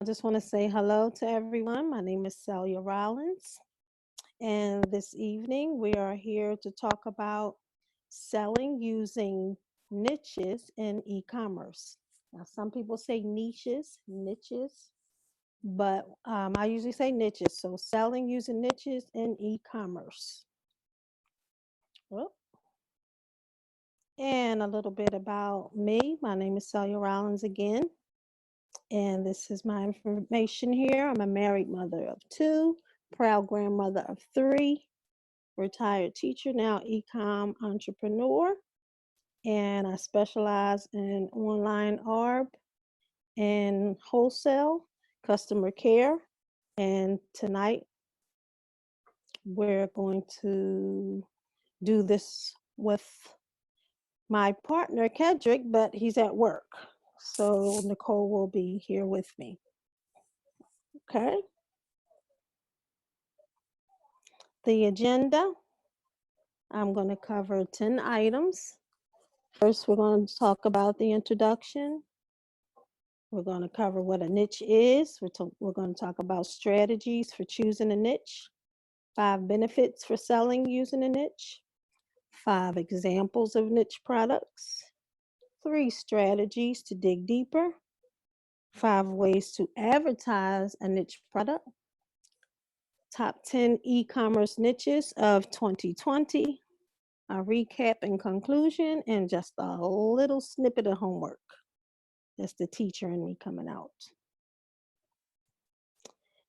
just want to say hello to everyone. My name is Celia Rollins, and this evening we are here to talk about selling using niches in e-commerce. Now, some people say niches, but I usually say niches. So, selling using niches in e-commerce. Well, and a little bit about me. My name is Celia Rollins again. And this is my information here. I'm a married mother of two, proud grandmother of three, retired teacher, now eCom entrepreneur. And I specialize in online ARB and wholesale, customer care. And tonight we're going to do this with my partner, Kedrick, but he's at work. So Nicole will be here with me. Okay. The agenda, I'm going to cover 10 items. First, we're going to talk about the introduction. We're going to cover what a niche is. We're going to talk about strategies for choosing a niche, 5 benefits for selling using a niche, 5 examples of niche products, 3 strategies to dig deeper, 5 ways to advertise a niche product, top 10 e-commerce niches of 2020, a recap and conclusion, and just a little snippet of homework. That's the teacher and me coming out.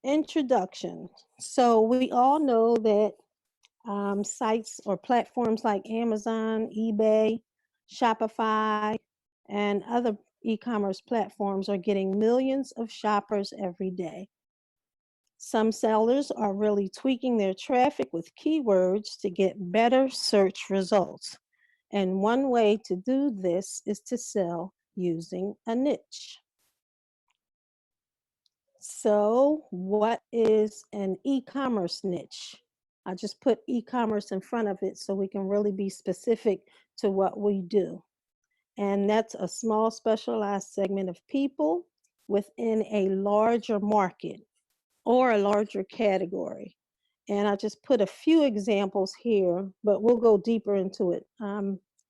Introduction. So we all know that sites or platforms like Amazon, eBay, Shopify, and other e-commerce platforms are getting millions of shoppers every day. Some sellers are really tweaking their traffic with keywords to get better search results. And one way to do this is to sell using a niche. So, what is an e-commerce niche? I just put e-commerce in front of it so we can really be specific to what we do. And that's a small specialized segment of people within a larger market or a larger category. And I just put a few examples here, but we'll go deeper into it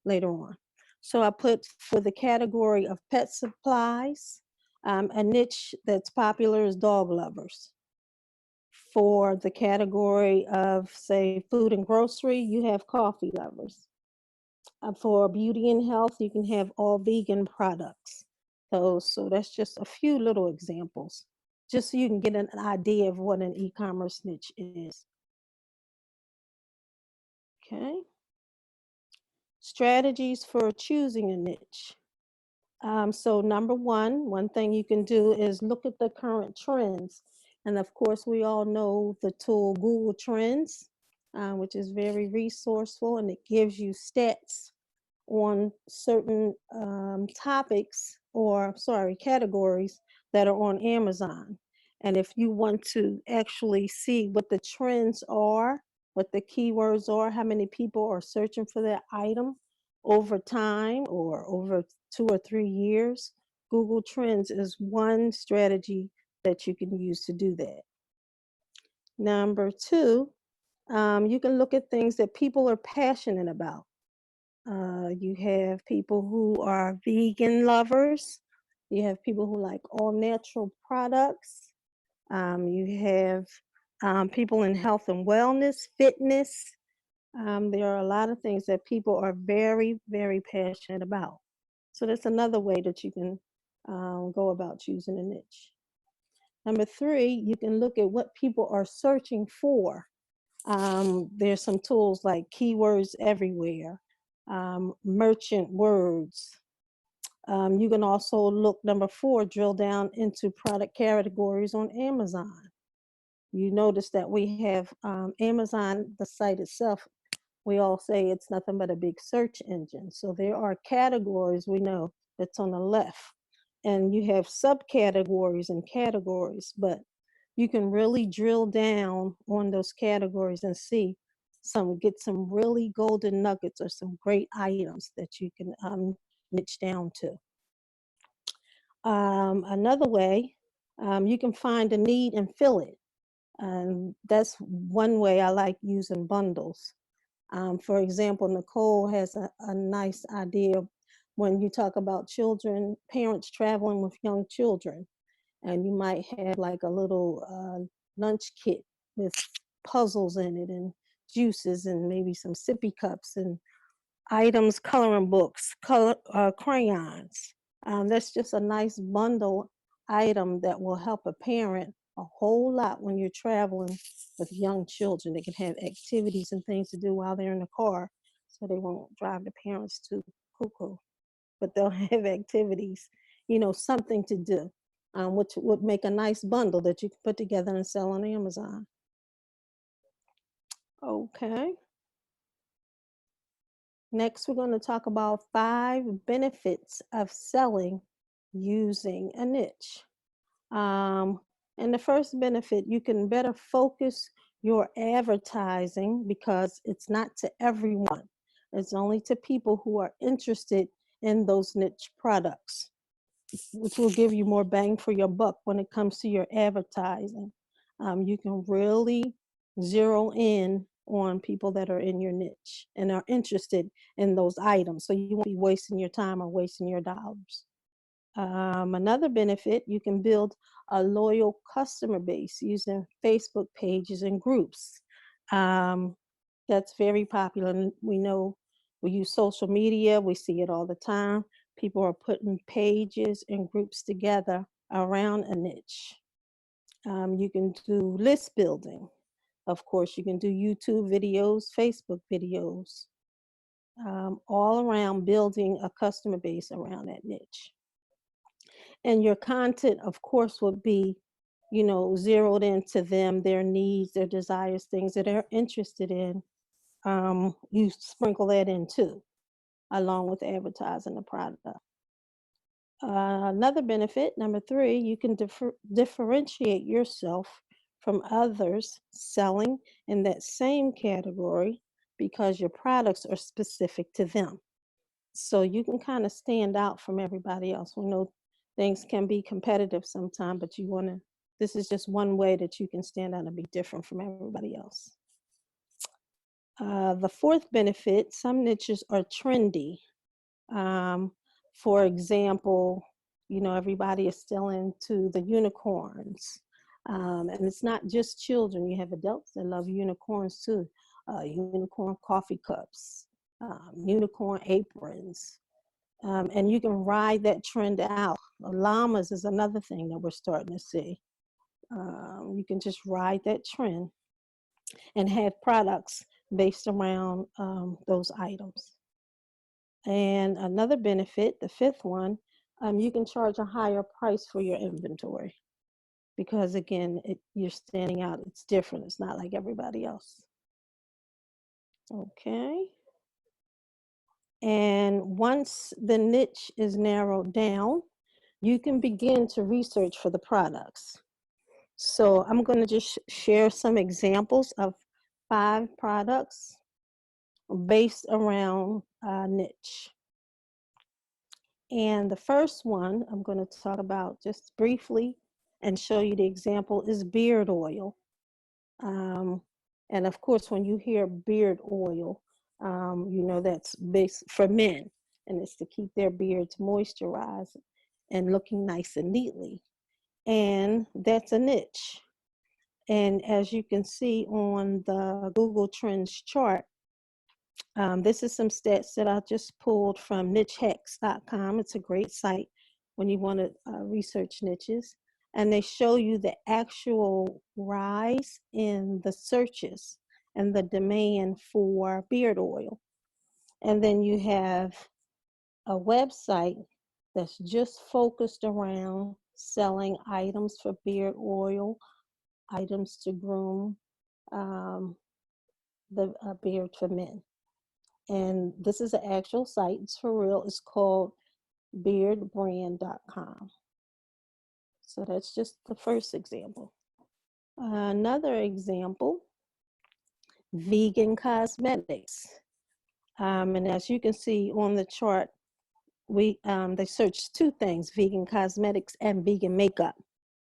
later on. So I put for the category of pet supplies, a niche that's popular is dog lovers. For the category of, say, food and grocery, you have coffee lovers. For beauty and health, you can have all vegan products. So that's just a few little examples, just so you can get an idea of what an e-commerce niche is. Okay. Strategies for choosing a niche. So number one thing you can do is look at the current trends. And of course, we all know the tool Google Trends, which is very resourceful, and it gives you stats on certain topics or, categories that are on Amazon. And if you want to actually see what the trends are, what the keywords are, how many people are searching for that item over time or over 2 or 3 years, Google Trends is one strategy that you can use to do that. Number 2, you can look at things that people are passionate about. You have people who are vegan lovers. You have people who like all natural products. You have people in health and wellness, fitness. There are a lot of things that people are very, very passionate about. So that's another way that you can go about choosing a niche. Number 3, you can look at what people are searching for. There's some tools like Keywords Everywhere, Merchant Words. You can also look, number 4, drill down into product categories on Amazon. You notice that we have Amazon, the site itself, we all say it's nothing but a big search engine. So there are categories we know that's on the left. And you have subcategories and categories, but you can really drill down on those categories and see get some really golden nuggets or some great items that you can niche down to. Another way You can find a need and fill it. And that's one way I like using bundles. For example, Nicole has a nice idea when you talk about children, parents traveling with young children, and you might have like a little lunch kit with puzzles in it and juices and maybe some sippy cups and items, coloring books, crayons. That's just a nice bundle item that will help a parent a whole lot when you're traveling with young children. They can have activities and things to do while they're in the car so they won't drive the parents to cuckoo, but they'll have activities, something to do, which would make a nice bundle that you can put together and sell on Amazon. Okay. Next, we're going to talk about 5 benefits of selling using a niche. Um, and the first benefit, you can better focus your advertising because it's not to everyone. It's only to people who are interested in those niche products, which will give you more bang for your buck when it comes to your advertising. You can really zero in on people that are in your niche and are interested in those items. So you won't be wasting your time or wasting your dollars. Another benefit, you can build a loyal customer base using Facebook pages and groups. That's very popular. And we know we use social media, we see it all the time. People are putting pages and groups together around a niche. You can do list building. Of course, you can do YouTube videos, Facebook videos, all around building a customer base around that niche. And your content, of course, would be, zeroed into them, their needs, their desires, things that they're interested in. You sprinkle that in too, along with advertising the product. Another benefit, number 3, you can differentiate yourself from others selling in that same category because your products are specific to them. So you can kind of stand out from everybody else. We know things can be competitive sometimes, but this is just one way that you can stand out and be different from everybody else. The 4th benefit, some niches are trendy. For example, everybody is still into the unicorns. And it's not just children. You have adults that love unicorns too. Unicorn coffee cups, unicorn aprons. And you can ride that trend out. Llamas is another thing that we're starting to see. You can just ride that trend and have products based around those items. And another benefit, the 5th one, you can charge a higher price for your inventory because, again, you're standing out. It's different. It's not like everybody else. Okay. And once the niche is narrowed down, you can begin to research for the products. So I'm going to just share some examples of 5 products based around a niche. And the first one I'm going to talk about just briefly and show you the example is beard oil. And of course, when you hear beard oil, that's based for men, and it's to keep their beards moisturized and looking nice and neatly. And that's a niche. And as you can see on the Google Trends chart, this is some stats that I just pulled from nichehacks.com. It's a great site when you want to research niches. And they show you the actual rise in the searches and the demand for beard oil. And then you have a website that's just focused around selling items for beard oil, items to groom the beard for men. And this is an actual site. It's for real. It's called beardbrand.com. So that's just the first example. Another example, vegan cosmetics. And as you can see on the chart, they searched 2 things, vegan cosmetics and vegan makeup.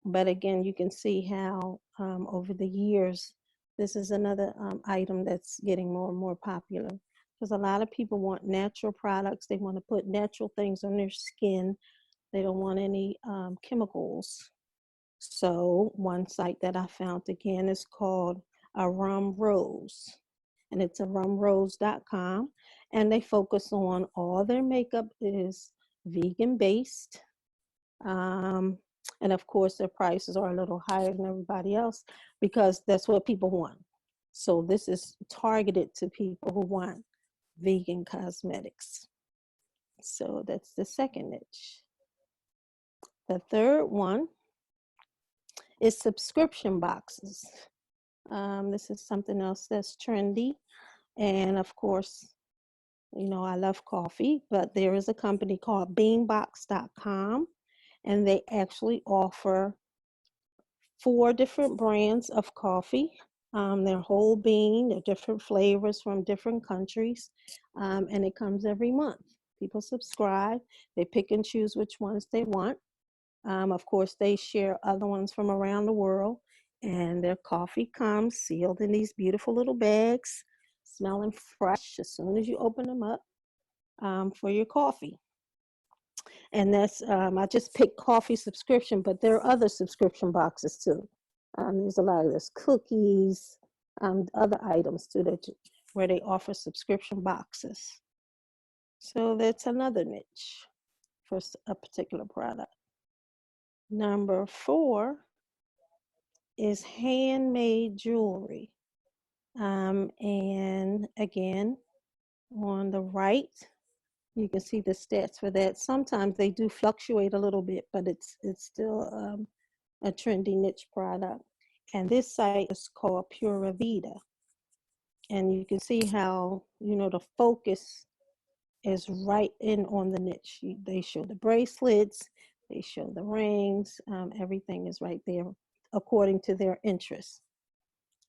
But again, you can see how over the years, this is another item that's getting more and more popular because a lot of people want natural products. They want to put natural things on their skin. They don't want any chemicals. So one site that I found again is called a Rum Rose, and it's a rumrose.com, and they focus on all their makeup is vegan based. Um, and of course, their prices are a little higher than everybody else because that's what people want. So this is targeted to people who want vegan cosmetics. So that's the second niche. The third one is subscription boxes. This is something else that's trendy. And of course, you know, I love coffee, but there is a company called beanbox.com, and they actually offer 4 different brands of coffee. They're whole bean, they're different flavors from different countries, and it comes every month. People subscribe, they pick and choose which ones they want. Of course, they share other ones from around the world, and their coffee comes sealed in these beautiful little bags, smelling fresh as soon as you open them up for your coffee. And that's, I just picked coffee subscription, but there are other subscription boxes too. There's a lot of there's cookies, other items too where they offer subscription boxes. So that's another niche for a particular product. Number 4 is handmade jewelry. And again, on the right, you can see the stats for that. Sometimes they do fluctuate a little bit, but it's still a trendy niche product. And this site is called Pura Vida. And you can see how, you know, the focus is right in on the niche. They show the bracelets, they show the rings, everything is right there according to their interests.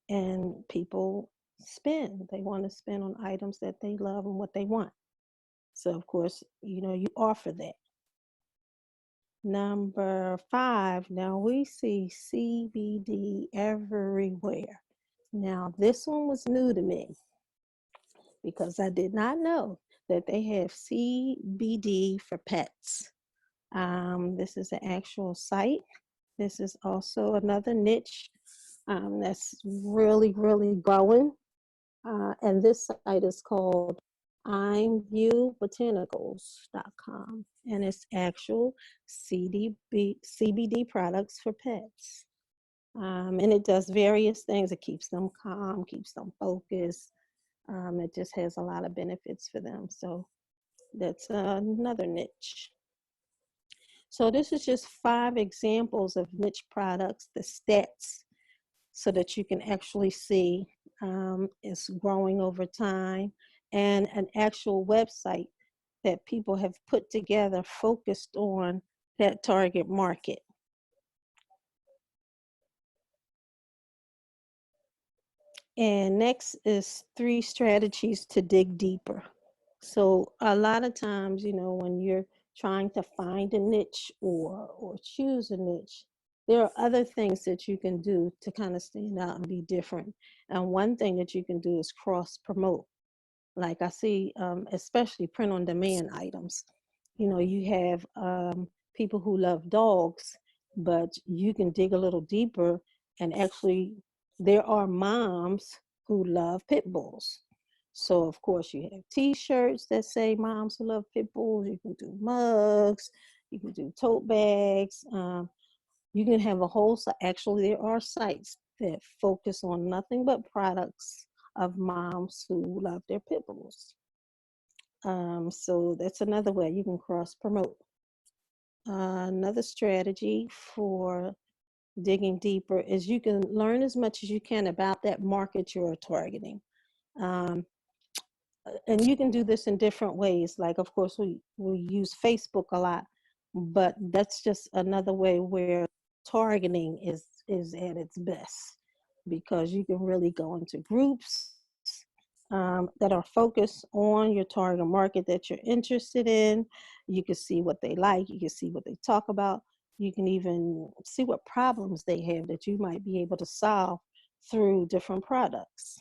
And people spend. They want to spend on items that they love and what they want. So of course, you know, you offer that. Number 5, now we see CBD everywhere. Now this one was new to me because I did not know that they have CBD for pets. This is an actual site. This is also another niche that's really, really growing. And this site is called I'mViewBotanicals.com, and it's actual CBD products for pets. And it does various things. It keeps them calm, keeps them focused. It just has a lot of benefits for them. So that's another niche. So this is just 5 examples of niche products, the stats, so that you can actually see it's growing over time, and an actual website that people have put together focused on that target market. And next is 3 strategies to dig deeper. So a lot of times, you know, when you're trying to find a niche or choose a niche, there are other things that you can do to kind of stand out and be different. And one thing that you can do is cross promote. Like I see, especially print on demand items. You know, you have people who love dogs, but you can dig a little deeper, and actually there are moms who love pit bulls. So of course you have t-shirts that say moms who love pit bulls. You can do mugs, you can do tote bags. You can have a whole site. Actually, there are sites that focus on nothing but products of moms who love their pit bulls. So that's another way you can cross promote. Another strategy for digging deeper is you can learn as much as you can about that market you're targeting. And you can do this in different ways. Like, of course, we use Facebook a lot, but that's just another way where targeting is at its best, because you can really go into groups that are focused on your target market that you're interested in. You can see what they like, you can see what they talk about, You can even see what problems they have that you might be able to solve through different products.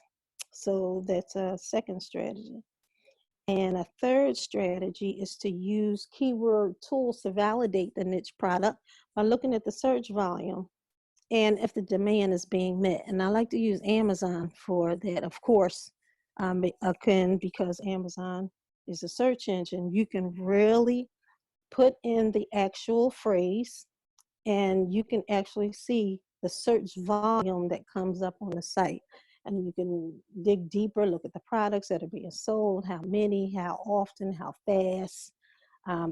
So that's a second strategy. And a third strategy is to use keyword tools to validate the niche product by looking at the search volume and if the demand is being met. And I like to use Amazon for that, of course, again, because Amazon is a search engine. You can really put in the actual phrase and you can actually see the search volume that comes up on the site. And you can dig deeper, look at the products that are being sold, how many, how often, how fast,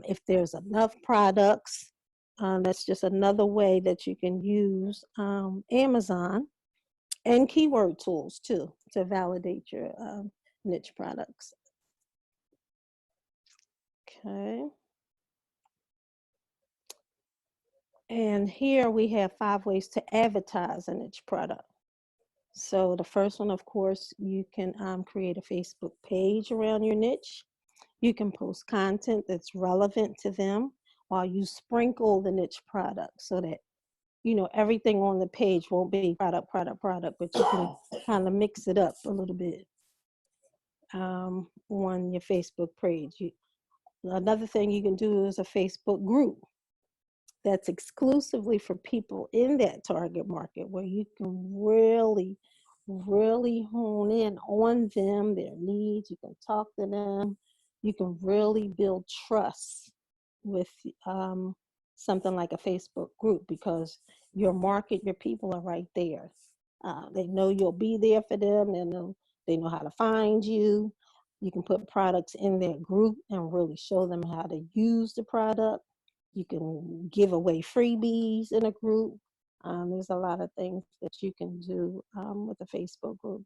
if there's enough products. That's just another way that you can use Amazon and keyword tools too to validate your niche products. Okay. And here we have 5 ways to advertise a niche product. So the first one, of course, you can create a Facebook page around your niche. You can post content that's relevant to them while you sprinkle the niche product so that, you know, everything on the page won't be product, product, product, but you can kind of mix it up a little bit on your Facebook page. Another thing you can do is a Facebook group that's exclusively for people in that target market where you can really, really hone in on them, their needs. You can talk to them. You can really build trust with something like a Facebook group because your market, your people are right there. They know you'll be there for them. They know how to find you. You can put products in their group and really show them how to use the product. You can give away freebies in a group. There's a lot of things that you can do with a Facebook group.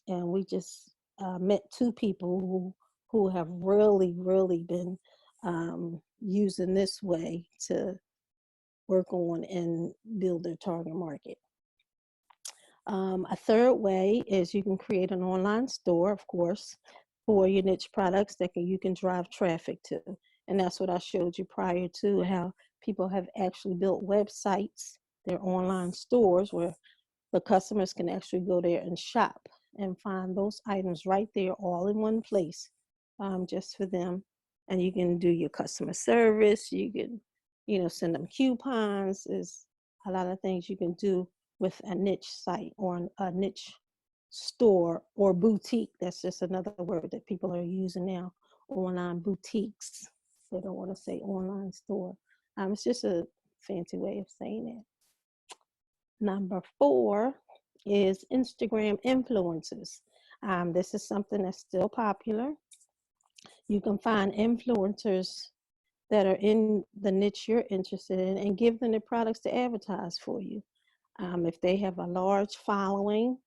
And we just met 2 people who have really, really been using this way to work on and build their target market. A third way is you can create an online store, of course, for your niche products that you can drive traffic to. And that's what I showed you prior to, how people have actually built websites, their online stores, where the customers can actually go there and shop and find those items right there all in one place just for them. And you can do your customer service. You can, you know, send them coupons. There's a lot of things you can do with a niche site or a niche store or boutique. That's just another word that people are using now, online boutiques. They don't want to say online store. It's just a fancy way of saying it. Number 4 is Instagram influencers. This is something that's still popular. You can find influencers that are in the niche you're interested in and give them the products to advertise for you. If they have a large following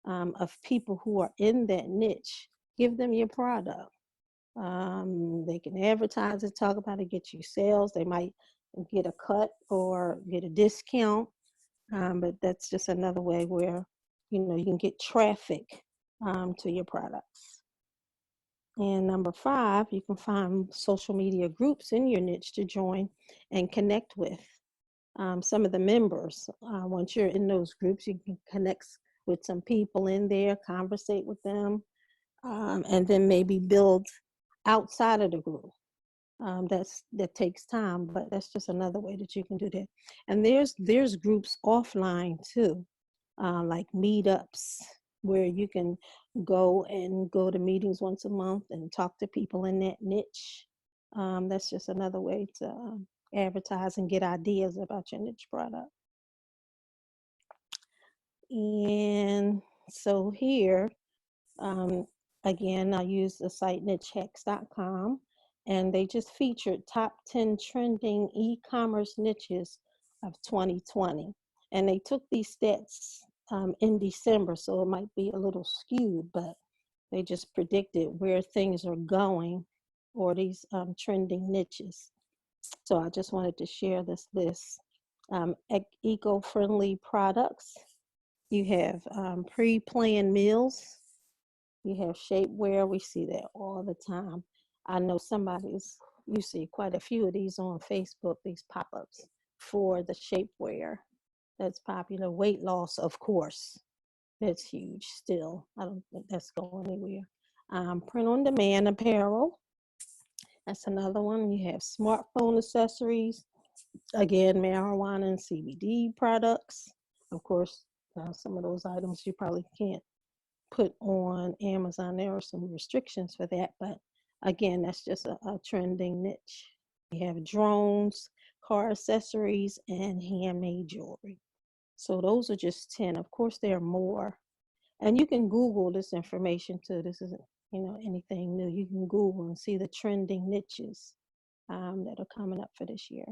of people who are in that niche, give them your product. They can advertise it, talk about it, get you sales. They might get a cut or get a discount. But that's just another way where, you know, you can get traffic to your products. And number 5, you can find social media groups in your niche to join and connect with. Some of the members, once you're in those groups, you can connect with some people in there, conversate with them, and then maybe build outside of the group. That takes time, but that's just another way that you can do that. And there's groups offline too, like meetups, where you can go to meetings once a month and talk to people in that niche. That's just another way to advertise and get ideas about your niche product. And so here, again, I use the site nichehacks.com, and they just featured top 10 trending e-commerce niches of 2020. And they took these stats in December, so it might be a little skewed, but they just predicted where things are going or these trending niches. So I just wanted to share this list. Eco-friendly products. You have pre-planned meals. You have shapewear. We see that all the time. I know you see quite a few of these on Facebook, these pop-ups. for the shapewear that's popular. Weight loss, of course, that's huge still. I don't think that's going anywhere. Print on demand apparel, that's another one. You have smartphone accessories, again, marijuana and CBD products. Of course, some of those items you probably can't put on Amazon. There are some restrictions for that, but again, that's just a trending niche. You have drones, car accessories, and handmade jewelry. So those are just 10. Of course, there are more. And you can Google this information too. This isn't, anything new. You can Google and see the trending niches that are coming up for this year.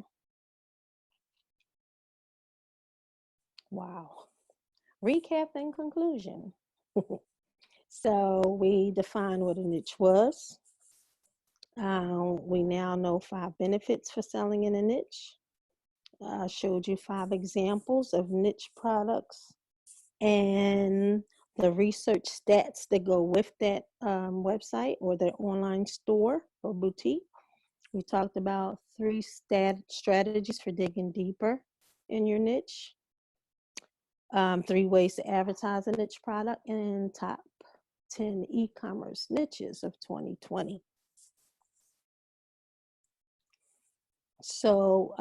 Wow. Recap and conclusion. So we defined what a niche was. We now know 5 benefits for selling in a niche. I showed you 5 examples of niche products and the research stats that go with that website or their online store or boutique. We talked about 3 strategies for digging deeper in your niche, 3 ways to advertise a niche product, and top 10 e-commerce niches of 2020. So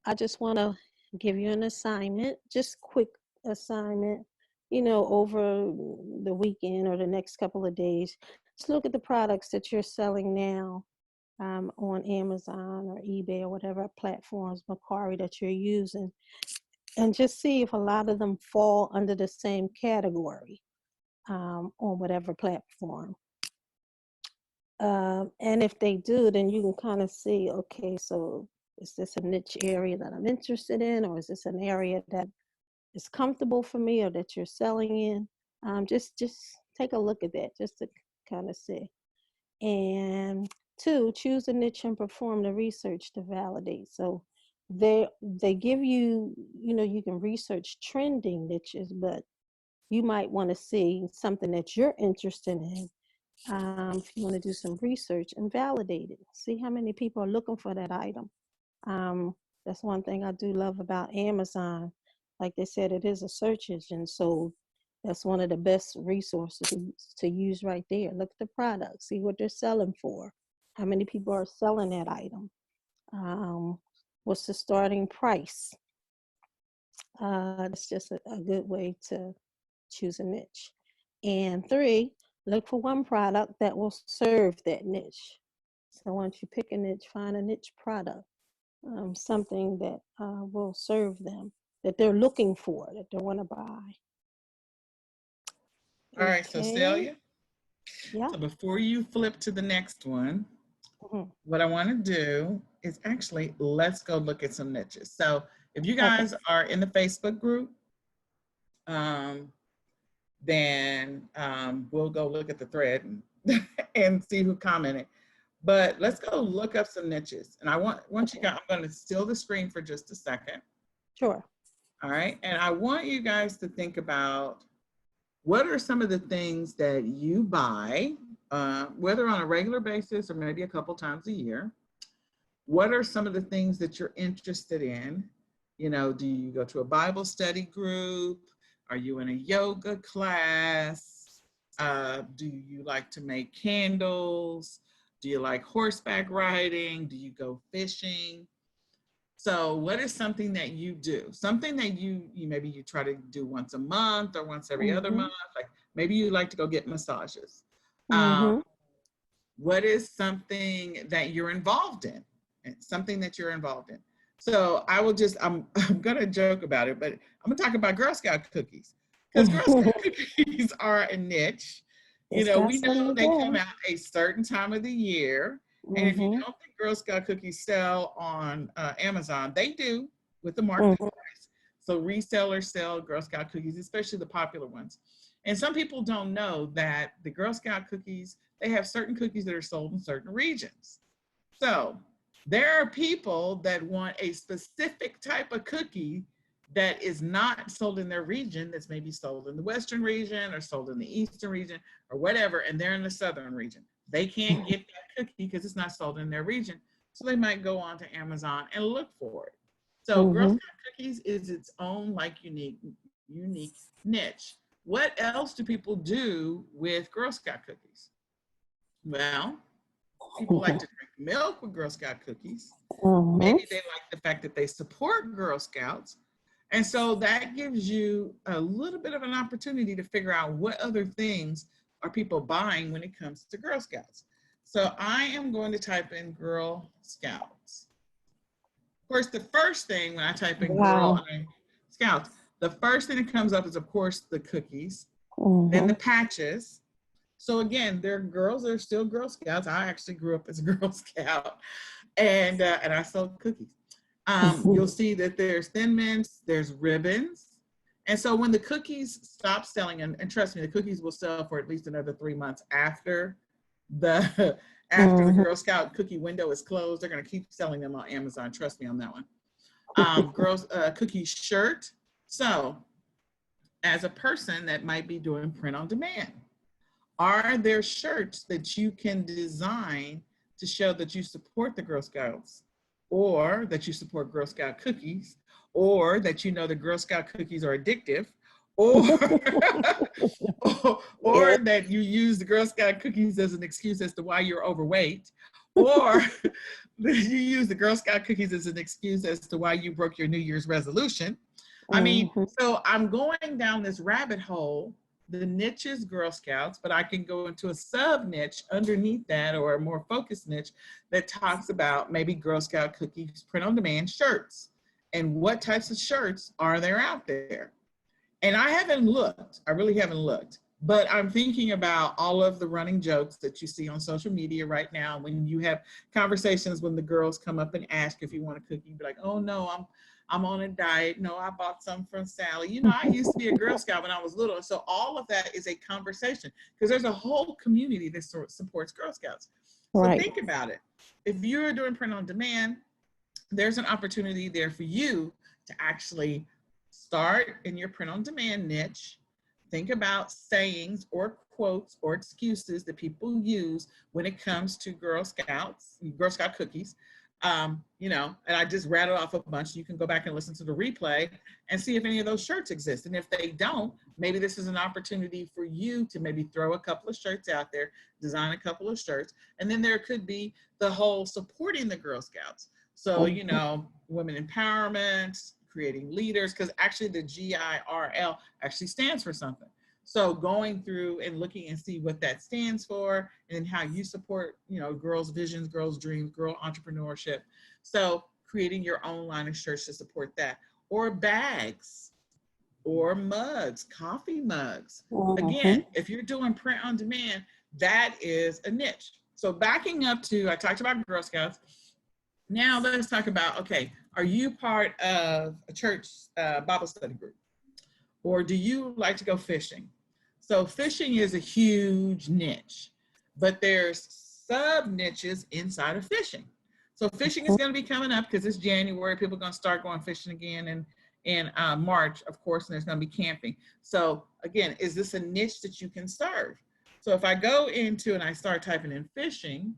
I just want to give you an assignment, just quick assignment, over the weekend or the next couple of days. Just look at the products that you're selling now on Amazon or eBay or whatever platforms, Macari, that you're using, and just see if a lot of them fall under the same category on whatever platform. And if they do, then you can kind of see, okay, so is this a niche area that I'm interested in, or is this an area that is comfortable for me or that you're selling in? Just take a look at that just to kind of see. And 2, choose a niche and perform the research to validate. So they give you, you can research trending niches, but you might want to see something that you're interested in. If you want to do some research and validate it, see how many people are looking for that item. That's one thing I do love about Amazon. Like they said, it is a search engine, so that's one of the best resources to use right there. Look at the product, see what they're selling for, how many people are selling that item, what's the starting price. That's just a good way to choose a niche. And 3, look for one product that will serve that niche. So once you pick a niche, find a niche product, something that will serve them, that they're looking for, that they want to buy. All right, so Celia, yeah. So before you flip to the next one, what I want to do is actually, let's go look at some niches. So if you guys are in the Facebook group, then we'll go look at the thread and see who commented. But let's go look up some niches. And I want you guys, I'm going to steal the screen for just a second. Sure. All right. And I want you guys to think about what are some of the things that you buy, whether on a regular basis or maybe a couple times a year. What are some of the things that you're interested in? Do you go to a Bible study group? Are you in a yoga class? Do you like to make candles? Do you like horseback riding? Do you go fishing? So what is something that you do? Something that you maybe you try to do once a month or once every other month? Like maybe you like to go get massages. What is something that you're involved in? Something that you're involved in. So I will I'm going to joke about it, but I'm going to talk about Girl Scout cookies. Because Girl Scout cookies are a niche. We know they come out a certain time of the year. And if you don't think Girl Scout cookies sell on Amazon, they do with the market price. So resellers sell Girl Scout cookies, especially the popular ones. And some people don't know that the Girl Scout cookies, they have certain cookies that are sold in certain regions. So there are people that want a specific type of cookie that is not sold in their region, that's maybe sold in the Western region or sold in the Eastern region or whatever, and they're in the Southern region. They can't get that cookie because it's not sold in their region. So they might go on to Amazon and look for it. So Girl Scout cookies is its own like unique niche. What else do people do with Girl Scout cookies? Well, people like to drink milk with Girl Scout cookies. Maybe they like the fact that they support Girl Scouts. And so that gives you a little bit of an opportunity to figure out what other things are people buying when it comes to Girl Scouts. So I am going to type in Girl Scouts. Of course, the first thing when I type in Girl Scouts, the first thing that comes up is, of course, the cookies, then the patches. So again, they're girls, they're still Girl Scouts. I actually grew up as a Girl Scout, and I sold cookies. You'll see that there's Thin Mints, there's ribbons. And so when the cookies stop selling, and trust me, the cookies will sell for at least another 3 months after the Girl Scout cookie window is closed. They're going to keep selling them on Amazon. Trust me on that one. Girls cookie shirt. So as a person that might be doing print on demand, are there shirts that you can design to show that you support the Girl Scouts, or that you support Girl Scout cookies, or that you know the Girl Scout cookies are addictive, or or that you use the Girl Scout cookies as an excuse as to why you're overweight, or that you use the Girl Scout cookies as an excuse as to why you broke your New Year's resolution. I mean, so I'm going down this rabbit hole. The niche is Girl Scouts, but I can go into a sub niche underneath that, or a more focused niche that talks about maybe Girl Scout cookies print on demand shirts, and what types of shirts are there out there. And I haven't looked, I really haven't looked, but I'm thinking about all of the running jokes that you see on social media right now when you have conversations when the girls come up and ask if you want a cookie, be like, oh no, I'm on a diet. No, I bought some from Sally. You know, I used to be a Girl Scout when I was little. So all of that is a conversation, because there's a whole community that supports Girl Scouts. So think about it. If you're doing print on demand, there's an opportunity there for you to actually start in your print on demand niche. Think about sayings or quotes or excuses that people use when it comes to Girl Scouts, Girl Scout cookies. You know, and I just rattled off a bunch. You can go back and listen to the replay and see if any of those shirts exist. And if they don't, maybe this is an opportunity for you to maybe throw a couple of shirts out there, design a couple of shirts. And then there could be the whole supporting the Girl Scouts. So, you know, women empowerment, creating leaders, because actually the GIRL actually stands for something. So going through and looking and see what that stands for, and how you support, you know, girls' visions, girls' dreams, girl entrepreneurship. So creating your own line of shirts to support that, or bags, or mugs, coffee mugs. Again, if you're doing print on demand, that is a niche. So backing up to, I talked about Girl Scouts. Now let's talk about, okay, are you part of a church Bible study group? Or do you like to go fishing? So fishing is a huge niche, but there's sub niches inside of fishing. So fishing is going to be coming up because it's January. People are going to start going fishing again in March, of course, and there's going to be camping. So again, is this a niche that you can serve? So if I go into and I start typing in fishing,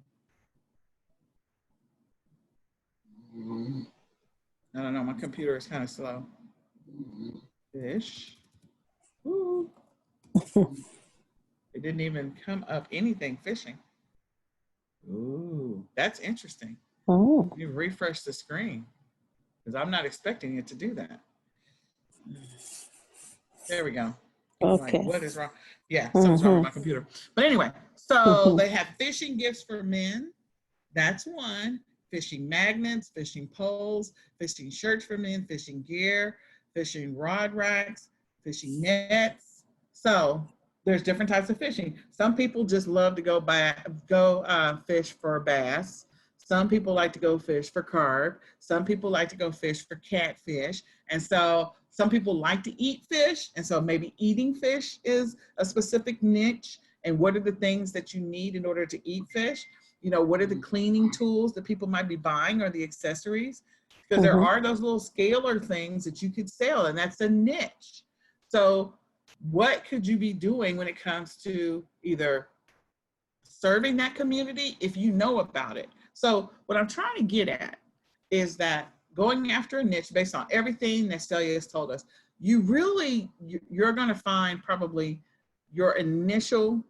I don't know, my computer is kind of slow. Fish. Ooh. It didn't even come up anything fishing. Ooh, that's interesting. Oh. You refresh the screen, because I'm not expecting it to do that. There we go. Okay. Like, what is wrong? Yeah, something's wrong with my computer. But anyway, so they have fishing gifts for men. That's one. Fishing magnets, fishing poles, fishing shirts for men, fishing gear, fishing rod racks, fishing nets. So there's different types of fishing. Some people just love to go fish for bass. Some people like to go fish for carp. Some people like to go fish for catfish. And so some people like to eat fish. And so maybe eating fish is a specific niche. And what are the things that you need in order to eat fish? You know, what are the cleaning tools that people might be buying, or the accessories? Because there are those little scalar things that you could sell, and that's a niche. So what could you be doing when it comes to either serving that community if you know about it? So what I'm trying to get at is that going after a niche based on everything that Celia has told us, you're going to find probably your initial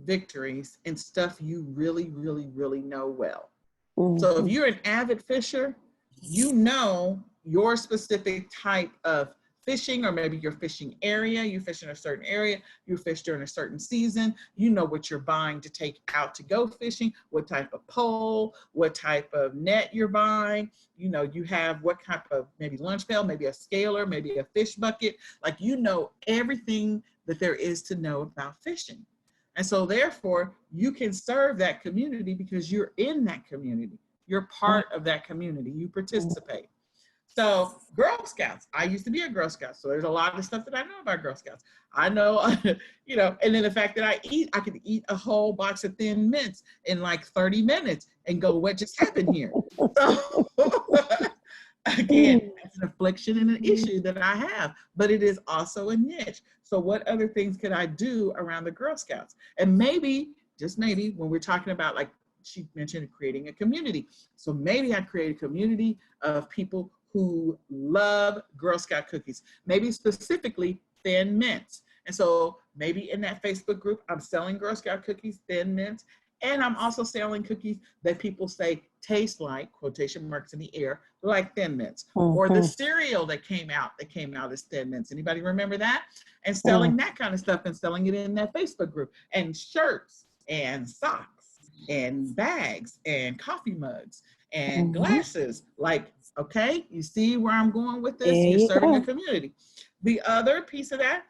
victories in stuff you really, really, really know well. So if you're an avid fisher, you know your specific type of fishing, or maybe your fishing area, you fish in a certain area, you fish during a certain season, you know what you're buying to take out to go fishing, what type of pole, what type of net you're buying, you know, you have what type of maybe lunch pail, maybe a scaler, maybe a fish bucket, like you know everything that there is to know about fishing. And so therefore you can serve that community because you're in that community. You're part of that community, you participate. So Girl Scouts, I used to be a Girl Scout, so there's a lot of stuff that I know about Girl Scouts. I know, you know, and then the fact that I could eat a whole box of Thin Mints in like 30 minutes and go, what just happened here? So again, it's an affliction and an issue that I have, but it is also a niche. So what other things could I do around the Girl Scouts? And maybe, just maybe, when we're talking about, like she mentioned, creating a community. So maybe I create a community of people who love Girl Scout cookies, maybe specifically Thin Mints. And so maybe in that Facebook group, I'm selling Girl Scout cookies, Thin Mints, and I'm also selling cookies that people say taste like, quotation marks in the air, like Thin Mints, or the cereal that came out as Thin Mints. Anybody remember that? And selling that kind of stuff and selling it in that Facebook group, and shirts and socks and bags and coffee mugs and glasses. Like, okay, you see where I'm going with this? You're serving a community. The other piece of that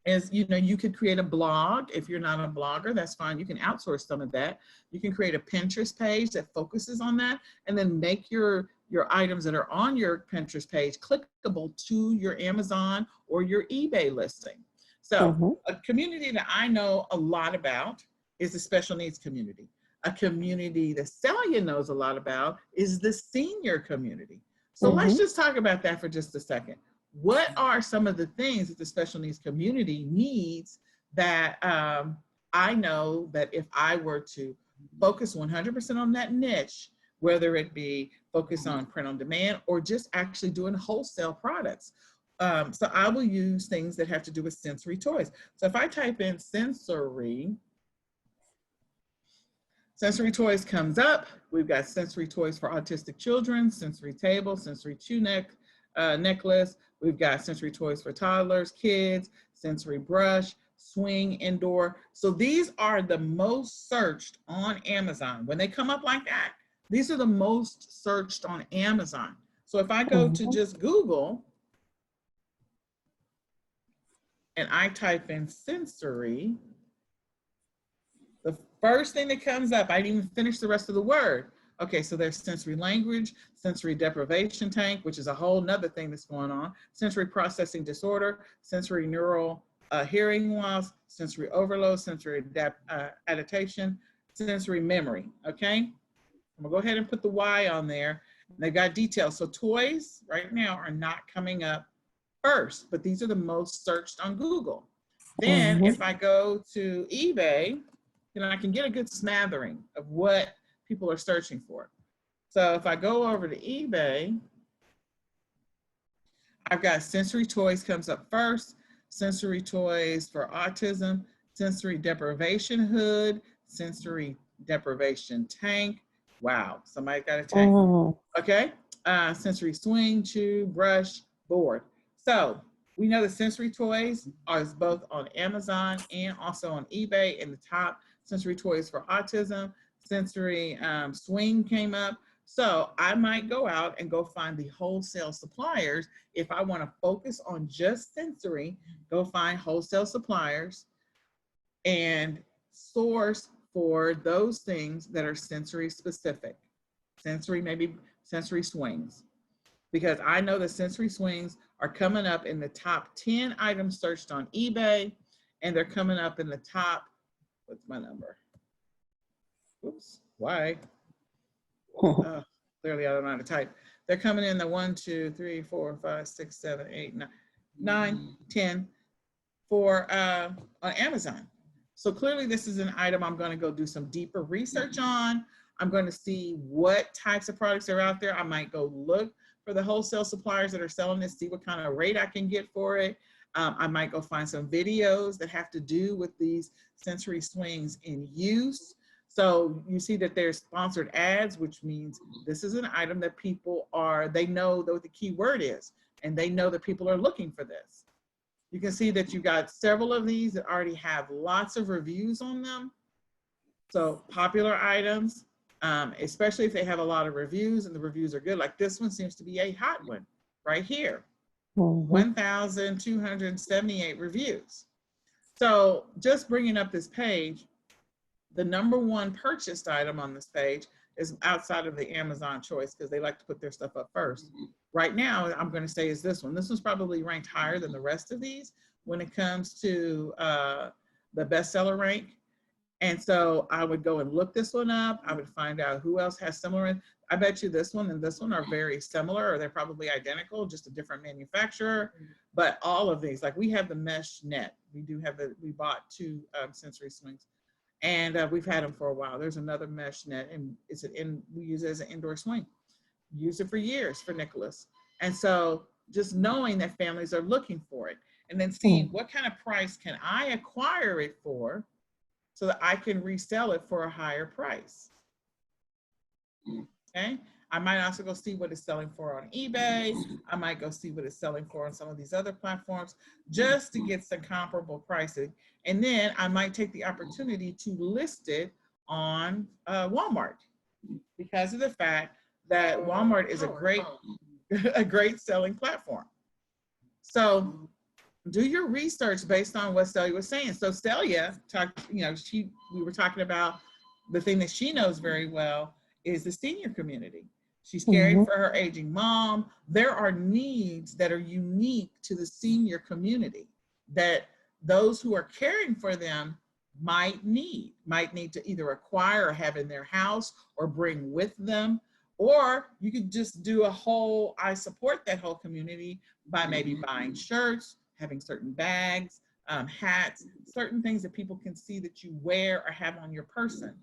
is, you know, you could create a blog. If you're not a blogger, that's fine. You can outsource some of that. You can create a Pinterest page that focuses on that, and then make your items that are on your Pinterest page clickable to your Amazon or your eBay listing. So a community that I know a lot about is the special needs community. A community that Celia knows a lot about is the senior community. So let's just talk about that for just a second. What are some of the things that the special needs community needs that I know that if I were to focus 100% on that niche, whether it be focus on print on demand or just actually doing wholesale products. So I will use things that have to do with sensory toys. So if I type in sensory toys comes up. We've got sensory toys for autistic children, sensory table, sensory chew necklace. We've got sensory toys for toddlers, kids, sensory brush, swing, indoor. So these are the most searched on Amazon. When they come up like that, these are the most searched on Amazon. So if I go to just Google and I type in sensory, the first thing that comes up, I didn't even finish the rest of the word. Okay, so there's sensory language, sensory deprivation tank, which is a whole nother thing that's going on, sensory processing disorder, sensory neural hearing loss, sensory overload, sensory adaptation, sensory memory, okay? I'm gonna go ahead and put the Y on there. They've got details. So toys right now are not coming up first, but these are the most searched on Google. Then if I go to eBay, then I can get a good smattering of what people are searching for. So if I go over to eBay, I've got sensory toys comes up first, sensory toys for autism, sensory deprivation hood, sensory deprivation tank. Wow, somebody got a tank. Okay, sensory swing, chew, brush, board. So we know the sensory toys are both on Amazon and also on eBay in the top. Sensory toys for autism, sensory swing came up. So I might go out and go find the wholesale suppliers. If I want to focus on just sensory, go find wholesale suppliers and source for those things that are sensory specific. Sensory, maybe sensory swings. Because I know the sensory swings are coming up in the top 10 items searched on eBay, and they're coming up in the top, what's my number? Oops, why? Clearly I don't know how to type. They're coming in the 1, 2, 3, 4, 5, 6, 7, 8, 9, 10 for on Amazon. So clearly this is an item I'm going to go do some deeper research on. I'm going to see what types of products are out there. I might go look for the wholesale suppliers that are selling this, see what kind of rate I can get for it. I might go find some videos that have to do with these sensory swings in use. So you see that there's sponsored ads, which means this is an item that people they know what the key word is, and they know that people are looking for this. You can see that you got several of these that already have lots of reviews on them. So popular items, especially if they have a lot of reviews and the reviews are good, like this one seems to be a hot one right here. 1,278 reviews. So just bringing up this page, the #1 purchased item on this page is outside of the Amazon choice because they like to put their stuff up first. Right now, I'm going to say is this one. This one's probably ranked higher than the rest of these when it comes to the bestseller rank. And so I would go and look this one up. I would find out who else has similar. I bet you this one and this one are very similar, or they're probably identical, just a different manufacturer. But all of these, like we have the mesh net. We bought 2 sensory swings, and we've had them for a while. There's another mesh net, and we use it as an indoor swing. Use it for years for Nicholas. And so just knowing that families are looking for it, and then seeing what kind of price can I acquire it for, so that I can resell it for a higher price. Okay. I might also go see what it's selling for on eBay. I might go see what it's selling for on some of these other platforms just to get some comparable pricing. And then I might take the opportunity to list it on Walmart, because of the fact that Walmart is a great selling platform. So do your research based on what Celia was saying. So Celia talked, we were talking about the thing that she knows very well is the senior community. She's caring for her aging mom. There are needs that are unique to the senior community that those who are caring for them might need to either acquire or have in their house or bring with them. Or you could just do I support that whole community by maybe buying shirts, having certain bags, hats, certain things that people can see that you wear or have on your person.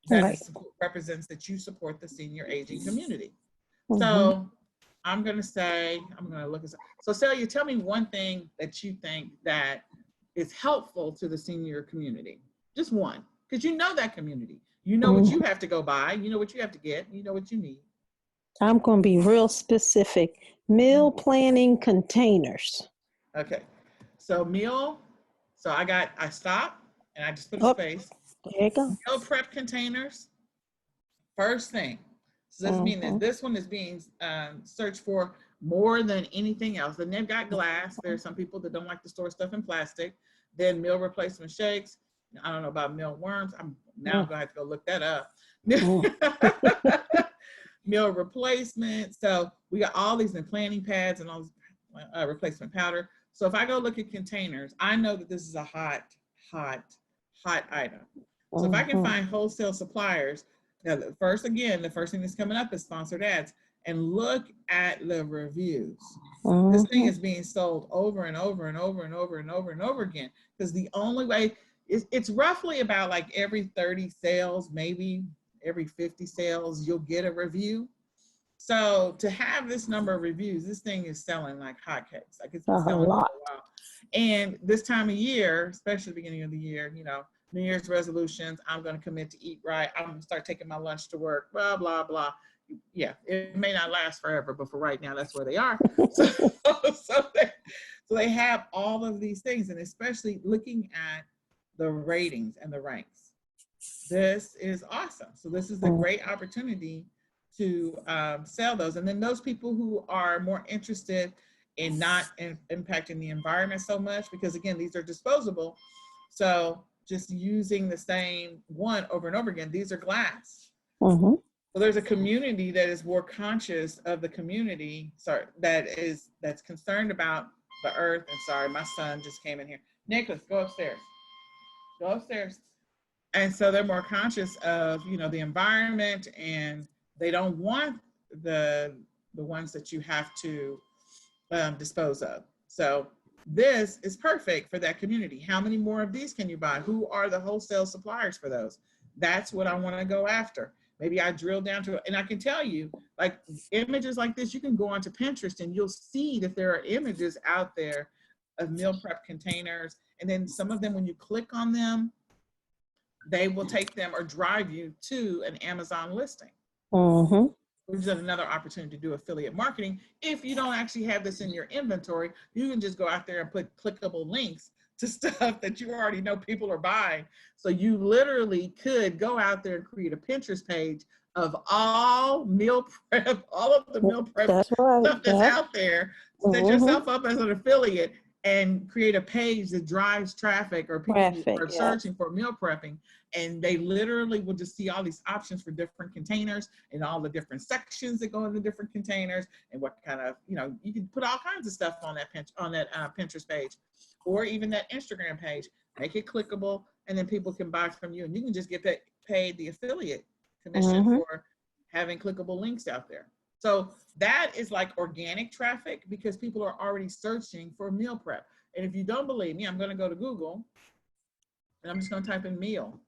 That represents that you support the senior aging community. So I'm going to look at this. So Celia, tell me one thing that you think that is helpful to the senior community. Just one, because you know that community. You know what you have to go buy. You know what you have to get. You know what you need. I'm going to be real specific. Meal planning containers. Okay. So I stopped and I just put a space. There you go. Meal prep containers. First thing. So this means that this one is being searched for more than anything else. Then they've got glass. There are some people that don't like to store stuff in plastic. Then meal replacement shakes. I don't know about meal worms. I'm going to have to go look that up. Meal replacement. So we got all these in planning pads and all this replacement powder. So if I go look at containers, I know that this is a hot item. So if I can find wholesale suppliers, now the first thing that's coming up is sponsored ads, and look at the reviews. This thing is being sold over and over and over and over and over and over again, because the only way it's roughly about like every 30 sales, maybe every 50 sales, you'll get a review. So to have this number of reviews, this thing is selling like hotcakes. Like it's been selling for a while. And this time of year, especially the beginning of the year, New Year's resolutions, I'm going to commit to eat right. I'm going to start taking my lunch to work, blah, blah, blah. Yeah, it may not last forever, but for right now, that's where they are. So they have all of these things, and especially looking at the ratings and the ranks. This is awesome. So this is a great opportunity to sell those. And then those people who are more interested in not impacting the environment so much, because again, these are disposable. So just using the same one over and over again, these are glass. So there's a community that is more conscious of the community, that's concerned about the earth. And sorry, my son just came in here. Nicholas, go upstairs. Go upstairs. And so they're more conscious of, the environment, and they don't want the ones that you have to dispose of. So this is perfect for that community. How many more of these can you buy? Who are the wholesale suppliers for those? That's what I want to go after. Maybe I drill down to it. And I can tell you, like images like this, you can go onto Pinterest and you'll see that there are images out there of meal prep containers. And then some of them, when you click on them, they will take them or drive you to an Amazon listing. Mm-hmm. Which is another opportunity to do affiliate marketing. If you don't actually have this in your inventory, you can just go out there and put clickable links to stuff that you already know people are buying. So you literally could go out there and create a Pinterest page of all meal prep, all of the meal prep That's right. stuff that's out there. Set yourself up as an affiliate and create a page that drives traffic, or people who are searching for meal prepping, and they literally will just see all these options for different containers and all the different sections that go in the different containers, and what kind of, you know, you can put all kinds of stuff on that Pinterest page, or even that Instagram page. Make it clickable, and then people can buy from you, and you can just get paid the affiliate commission for having clickable links out there. So that is like organic traffic, because people are already searching for meal prep. And if you don't believe me, I'm going to go to Google and I'm just going to type in meal.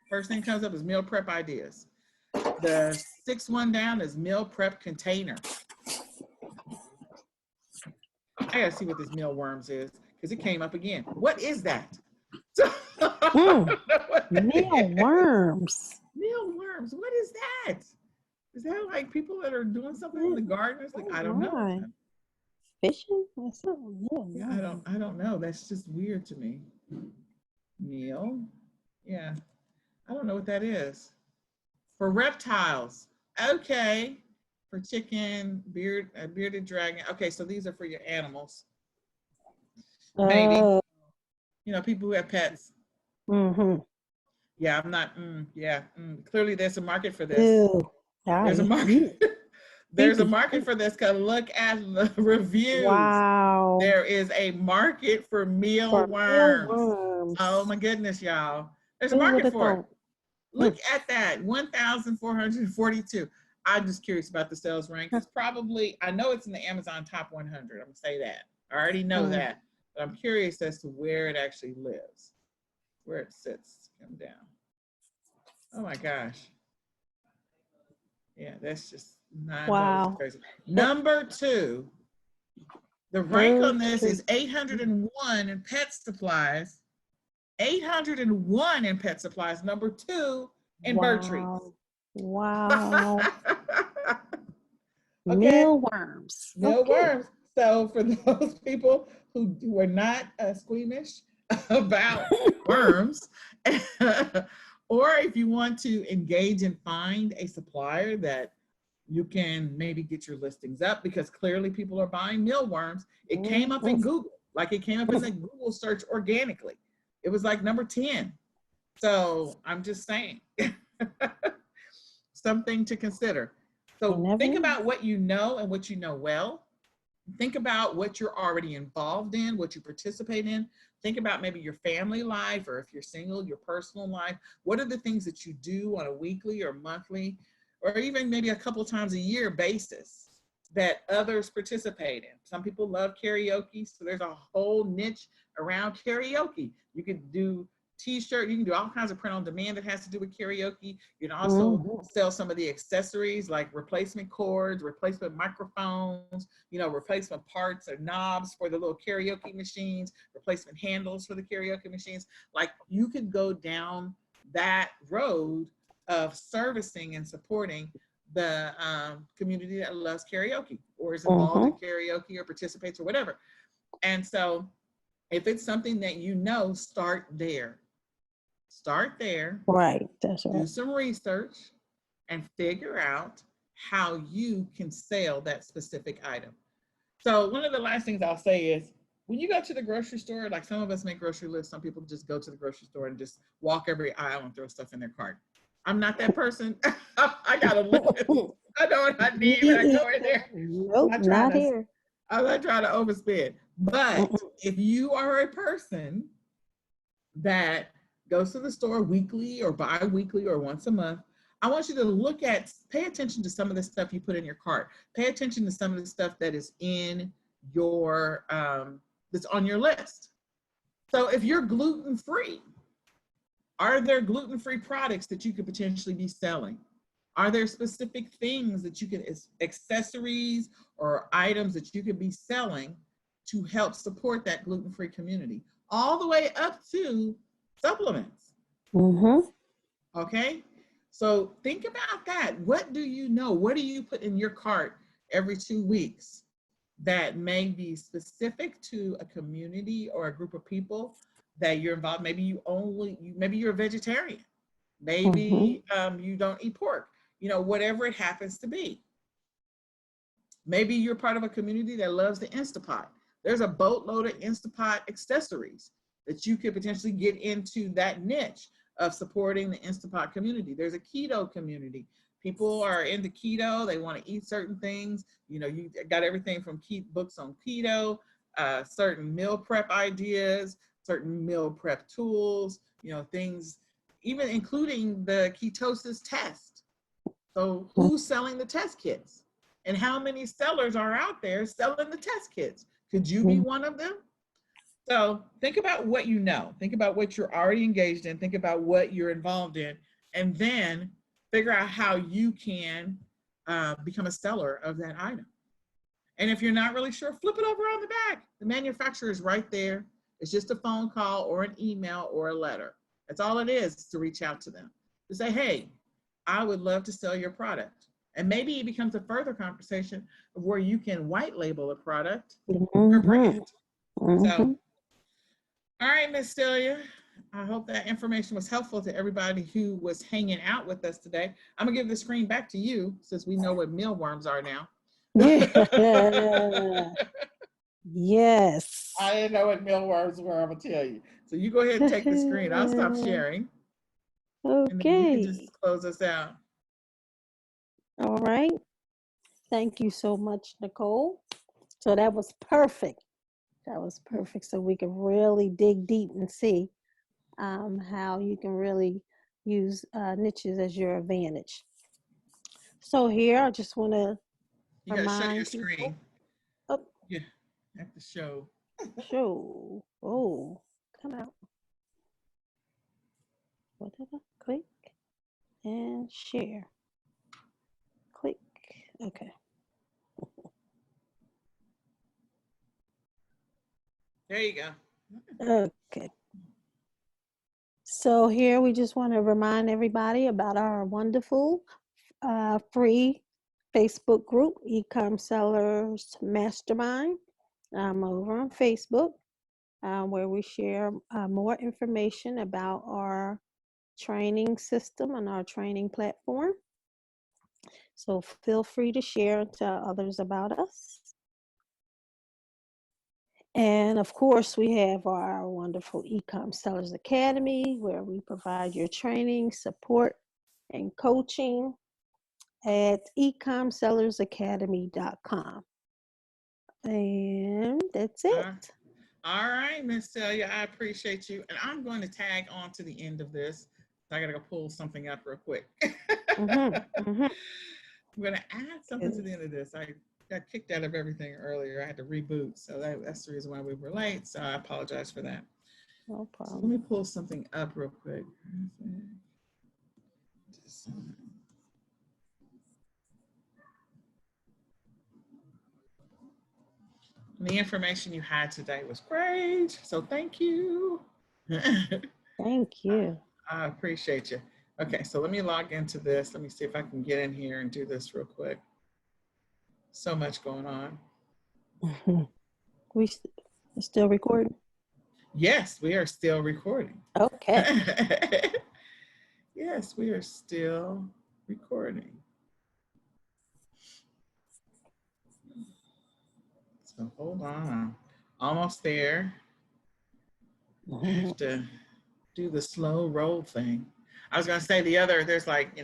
First thing comes up is meal prep ideas. The sixth one down is meal prep container. I got to see what this mealworms is, because it came up again. What is that? Mealworms. Mealworms. What is that? Is that like people that are doing something in the garden? It's like, I don't know. Fishing or something? Yeah, I don't know. That's just weird to me. Meal. Yeah. I don't know what that is. For reptiles. Okay. For chicken, bearded dragon. Okay, so these are for your animals. Maybe. You know, people who have pets. Yeah, I'm not. Clearly, there's a market for this. Ew. There's a market. There's a market for this, because look at the reviews. Wow. There is a market for mealworms. Oh my goodness, y'all. There's a market for it. Look at that, 1,442. I'm just curious about the sales rank. It's probably, I know it's in the Amazon top 100. I'm gonna say that. I already know that, but I'm curious as to where it actually lives, where it sits. Come down. Oh my gosh. Yeah, that's just not crazy. Number 2, the rank on this is 801 in pet supplies. 801 in pet supplies. Number 2 in bird treats. Wow. Okay. Mealworms. Mealworms. So for those people who are not squeamish about worms, or if you want to engage and find a supplier that you can maybe get your listings up, because clearly people are buying mealworms. It came up in Google, like it came up in the Google search organically. It was like number 10. So I'm just saying, something to consider. So think about what you know and what you know well. Think about what you're already involved in, what you participate in. Think about maybe your family life, or if you're single, your personal life. What are the things that you do on a weekly or monthly, or even maybe a couple times a year basis that others participate in? Some people love karaoke, so there's a whole niche around karaoke. You could do t-shirt, you can do all kinds of print on demand that has to do with karaoke. You can also sell some of the accessories like replacement cords, replacement microphones, you know, replacement parts or knobs for the little karaoke machines, replacement handles for the karaoke machines. Like, you could go down that road of servicing and supporting the community that loves karaoke, or is involved in karaoke, or participates, or whatever. And so if it's something that you know, start there. Start there. Right, that's right. Do some research and figure out how you can sell that specific item. So one of the last things I'll say is, when you go to the grocery store, like some of us make grocery lists, some people just go to the grocery store and just walk every aisle and throw stuff in their cart. I'm not that person. I got a list. I know what I need when I go in there. Nope, not here. I'm not trying to overspend. But if you are a person that goes to the store weekly or bi-weekly or once a month, I want you to pay attention to some of the stuff you put in your cart. Pay attention to some of the stuff that is in your, that's on your list. So if you're gluten-free, Are there gluten-free products that you could potentially be selling? Are there specific things that you could, accessories or items that you could be selling to help support that gluten-free community? All the way up to supplements. Mm-hmm. Okay? So think about that. What do you know? What do you put in your cart every 2 weeks that may be specific to a community or a group of people that you're involved? Maybe maybe you're a vegetarian. Maybe you don't eat pork. You know, whatever it happens to be. Maybe you're part of a community that loves the Instapot. There's a boatload of Instapot accessories that you could potentially get into that niche of supporting the Instapot community. There's a keto community. People are into keto. They want to eat certain things. You know, you got everything from books on keto, certain meal prep ideas, certain meal prep tools, you know, things, even including the ketosis test. So who's selling the test kits? And how many sellers are out there selling the test kits? Could you be one of them? So think about what you know. Think about what you're already engaged in. Think about what you're involved in. And then figure out how you can become a seller of that item. And if you're not really sure, flip it over on the back. The manufacturer is right there. It's just a phone call or an email or a letter. That's all it is to reach out to them. To say, hey, I would love to sell your product. And maybe it becomes a further conversation of where you can white label a product or brand. So, all right, Miss Celia, I hope that information was helpful to everybody who was hanging out with us today. I'm gonna give the screen back to you since we know what mealworms are now. Yeah. Yes. I didn't know what mealworms were, I'm gonna tell you. So you go ahead and take the screen. I'll stop sharing. Okay. And then you can just close us out. All right. Thank you so much, Nicole. So that was perfect. That was perfect. So we can really dig deep and see how you can really use niches as your advantage. So here, I just want to You gotta show your remind people. screen. Oh, Yeah, have to show. show. Oh, come out. Whatever. Click and share. Click. Okay. There you go. Okay. So here we just want to remind everybody about our wonderful free Facebook group, eCom Sellers Mastermind, over on Facebook, where we share more information about our training system and our training platform. So feel free to share and tell others about us. And of course, we have our wonderful eCom Sellers Academy, where we provide your training, support, and coaching at ecomsellersacademy.com. And that's it. All right, Miss Celia, I appreciate you. And I'm going to tag on to the end of this. I got to go pull something up real quick. I'm going to add something to the end of this. I got kicked out of everything earlier. I had to reboot. So that's the reason why we were late. So I apologize for that. No problem. So let me pull something up real quick. The information you had today was great. So thank you. Thank you. I appreciate you. Okay, so let me log into this. Let me see if I can get in here and do this real quick. So much going on. We still recording? Yes, we are still recording. Okay. Yes, we are still recording. So hold on. Almost there. I have to do the slow roll thing. I was going to say there's like,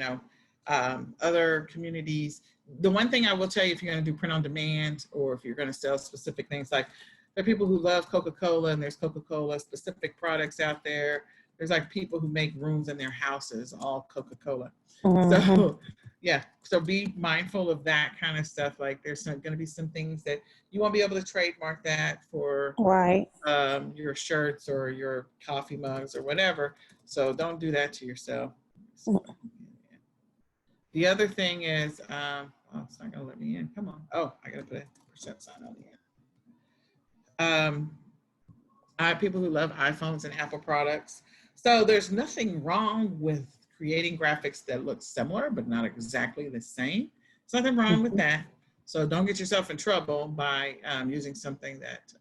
other communities. The one thing I will tell you, if you're going to do print on demand, or if you're going to sell specific things, like there are people who love Coca-Cola, and there's Coca-Cola specific products out there. There's like people who make rooms in their houses, all Coca-Cola. Mhm. So yeah, so be mindful of that kind of stuff. Like there's going to be some things that you won't be able to trademark that for Right. your shirts or your coffee mugs or whatever. So don't do that to yourself. The other thing is, oh, it's not going to let me in. Come on. Oh, I got to put a percent sign on the end. I have people who love iPhones and Apple products. So there's nothing wrong with creating graphics that look similar, but not exactly the same. There's nothing wrong with Mhm. that. So don't get yourself in trouble by using something that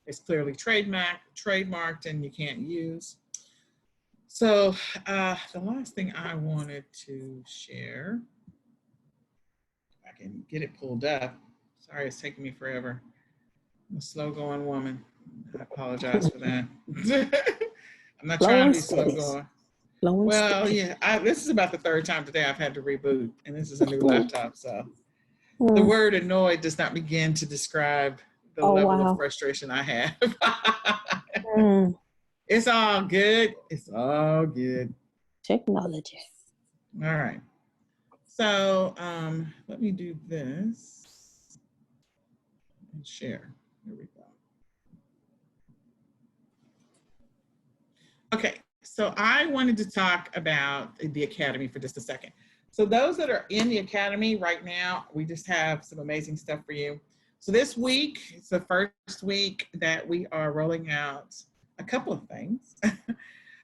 is clearly trademarked and you can't use. So the last thing I wanted to share, if I can get it pulled up. Sorry, it's taking me forever. I'm a slow going woman. I apologize for that. I'm not Slow trying to and be slow steady. going. Slow and Well, steady. yeah, this is about the third time today I've had to reboot, and this is a new Mm. laptop. So the Mm. word annoyed does not begin to describe the Oh, level of wow. frustration I have. Mm. It's all good. It's all good. Technology. All right. So let me do this and share. Here we go. Okay, so I wanted to talk about the Academy for just a second. So those that are in the Academy right now, we just have some amazing stuff for you. So this week, it's the first week that we are rolling out a couple of things.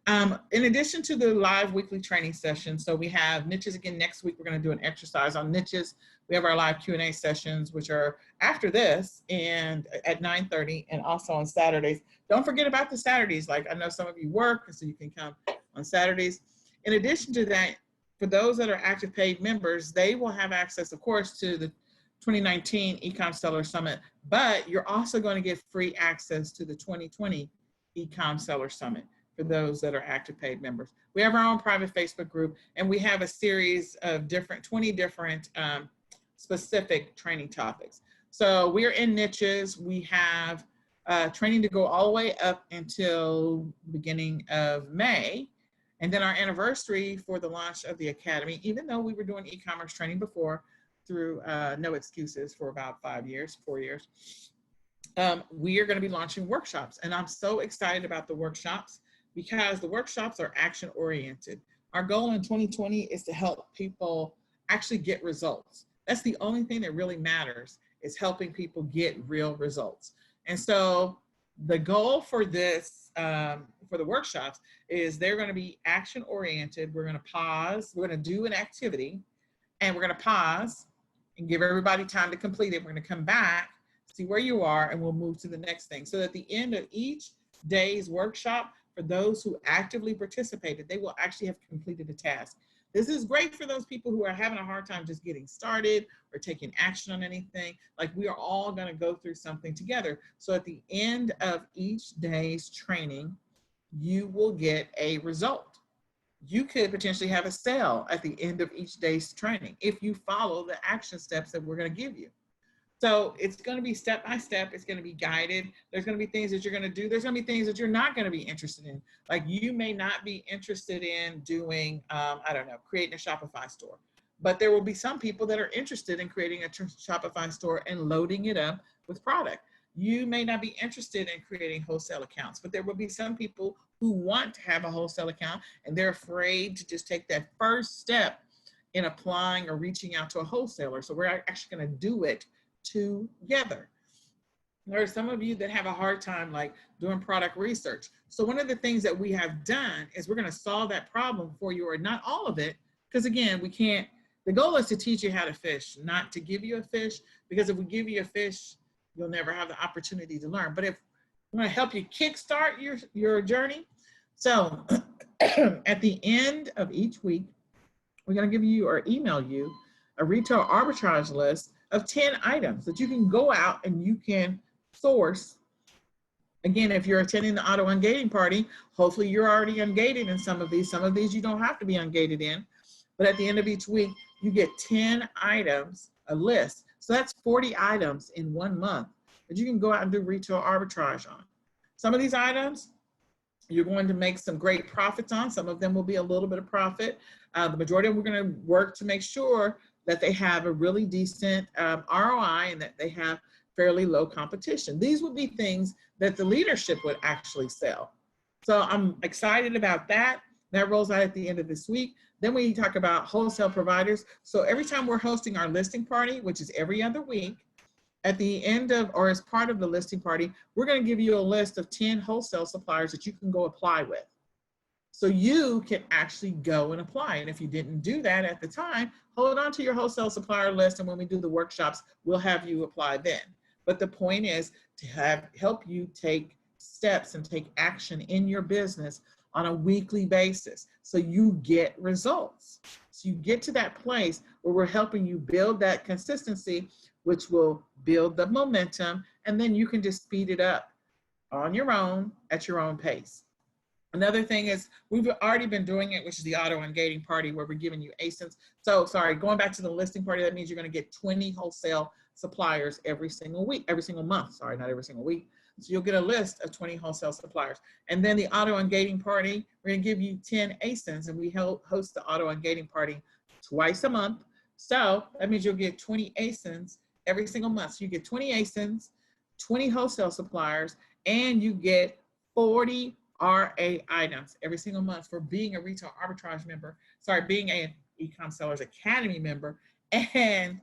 In addition to the live weekly training session, so we have niches again next week. We're going to do an exercise on niches. We have our live Q&A sessions, which are after this and at 9:30, and also on Saturdays. Don't forget about the Saturdays. Like I know some of you work, so you can come on Saturdays. In addition to that, for those that are active paid members, they will have access, of course, to the 2019 eCom Seller Summit, but you're also going to get free access to the 2020 eCom Seller Summit for those that are active paid members. We have our own private Facebook group, and we have a series of 20 different specific training topics. So we're in niches. We have training to go all the way up until beginning of May. And then our anniversary for the launch of the Academy, even though we were doing e-commerce training before through No Excuses for about 4 years, we are going to be launching workshops. And I'm so excited about the workshops because the workshops are action oriented. Our goal in 2020 is to help people actually get results. That's the only thing that really matters, is helping people get real results. And so the goal for this, for the workshops, is they're going to be action oriented. We're going to pause, we're going to do an activity, and we're going to pause and give everybody time to complete it. We're going to come back, see where you are, and we'll move to the next thing. So at the end of each day's workshop, for those who actively participated, they will actually have completed a task. This is great for those people who are having a hard time just getting started or taking action on anything. Like, we are all going to go through something together. So at the end of each day's training, you will get a result. You could potentially have a sale at the end of each day's training if you follow the action steps that we're going to give you. So it's going to be step by step. It's going to be guided. There's going to be things that you're going to do. There's going to be things that you're not going to be interested in. Like, you may not be interested in doing, I don't know, creating a Shopify store. But there will be some people that are interested in creating a Shopify store and loading it up with product. You may not be interested in creating wholesale accounts, but there will be some people who want to have a wholesale account and they're afraid to just take that first step in applying or reaching out to a wholesaler. So we're actually going to do it together. There are some of you that have a hard time like doing product research. So one of the things that we have done is we're going to solve that problem for you, or not all of it, because again, we can't, the goal is to teach you how to fish, not to give you a fish, because if we give you a fish, you'll never have the opportunity to learn. But if we're going to help you kickstart your journey. So at the end of each week, we're going to give you or email you a retail arbitrage list of 10 items that you can go out and you can source. Again, if you're attending the auto ungating party, hopefully you're already ungated in some of these. Some of these you don't have to be ungated in. But at the end of each week, you get 10 items, a list. So that's 40 items in 1 month that you can go out and do retail arbitrage on. Some of these items, you're going to make some great profits on. Some of them will be a little bit of profit. The majority of them, we're going to work to make sure that they have a really decent ROI and that they have fairly low competition. These would be things that the leadership would actually sell. So I'm excited about that. That rolls out at the end of this week. Then we talk about wholesale providers. So every time we're hosting our listing party, which is every other week, at the end of, or as part of the listing party, we're going to give you a list of 10 wholesale suppliers that you can go apply with. So you can actually go and apply. And if you didn't do that at the time, hold on to your wholesale supplier list. And when we do the workshops, we'll have you apply then. But the point is to help you take steps and take action in your business on a weekly basis so you get results. So you get to that place where we're helping you build that consistency, which will build the momentum, and then you can just speed it up on your own at your own pace. Another thing is we've already been doing it, which is the auto and gating party where we're giving you ASINs. So sorry, going back to the listing party, that means you're going to get 20 wholesale suppliers every single month. Sorry, not every single week. So you'll get a list of 20 wholesale suppliers. And then the auto and gating party, we're going to give you 10 ASINs, and we host the auto and gating party twice a month. So that means you'll get 20 ASINs every single month. So you get 20 ASINs, 20 wholesale suppliers, and you get 40 RA items every single month for being a retail arbitrage member, being an eCom Sellers Academy member, and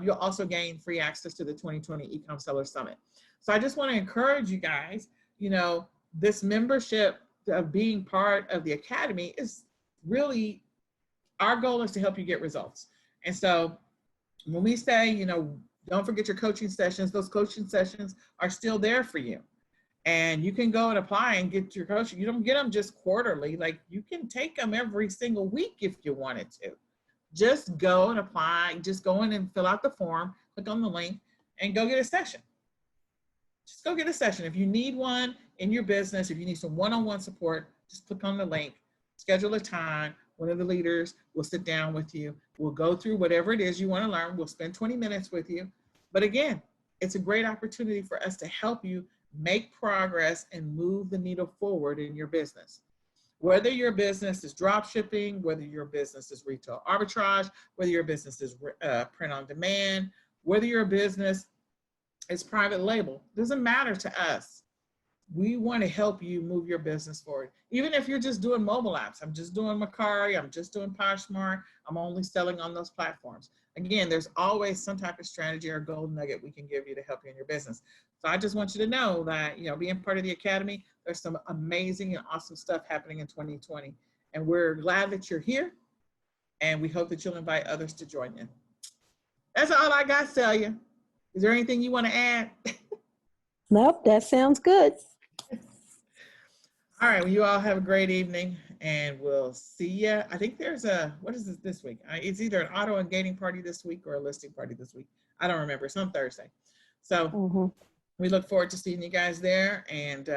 you'll also gain free access to the 2020 eCom Sellers Summit. So I just want to encourage you guys, this membership of being part of the Academy is really, our goal is to help you get results. And so when we say, don't forget your coaching sessions, those coaching sessions are still there for you. And you can go and apply and get your coaching. You don't get them just quarterly. Like, you can take them every single week if you wanted to. Just go and apply. Just go in and fill out the form, click on the link, and go get a session. Just go get a session. If you need one in your business, if you need some one-on-one support, just click on the link, schedule a time. One of the leaders will sit down with you. We'll go through whatever it is you want to learn. We'll spend 20 minutes with you. But again, it's a great opportunity for us to help you make progress and move the needle forward in your business. Whether your business is drop shipping, whether your business is retail arbitrage, whether your business is print on demand, whether your business is private label, doesn't matter to us. We want to help you move your business forward. Even if you're just doing mobile apps, I'm just doing Macari, I'm just doing Poshmark, I'm only selling on those platforms. Again, there's always some type of strategy or gold nugget we can give you to help you in your business. So I just want you to know that, being part of the Academy, there's some amazing and awesome stuff happening in 2020. And we're glad that you're here, and we hope that you'll invite others to join in. That's all I got to tell you. Is there anything you want to add? Nope, that sounds good. All right, well, you all have a great evening, and we'll see you. I think there's what is this week? It's either an auto and gating party this week or a listing party this week. I don't remember. It's on Thursday. So we look forward to seeing you guys there, and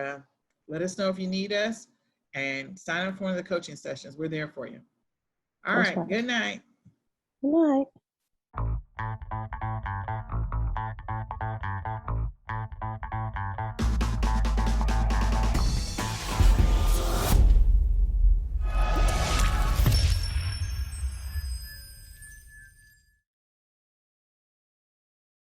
let us know if you need us, and sign up for one of the coaching sessions. We're there for you. All right. Good night. Good night.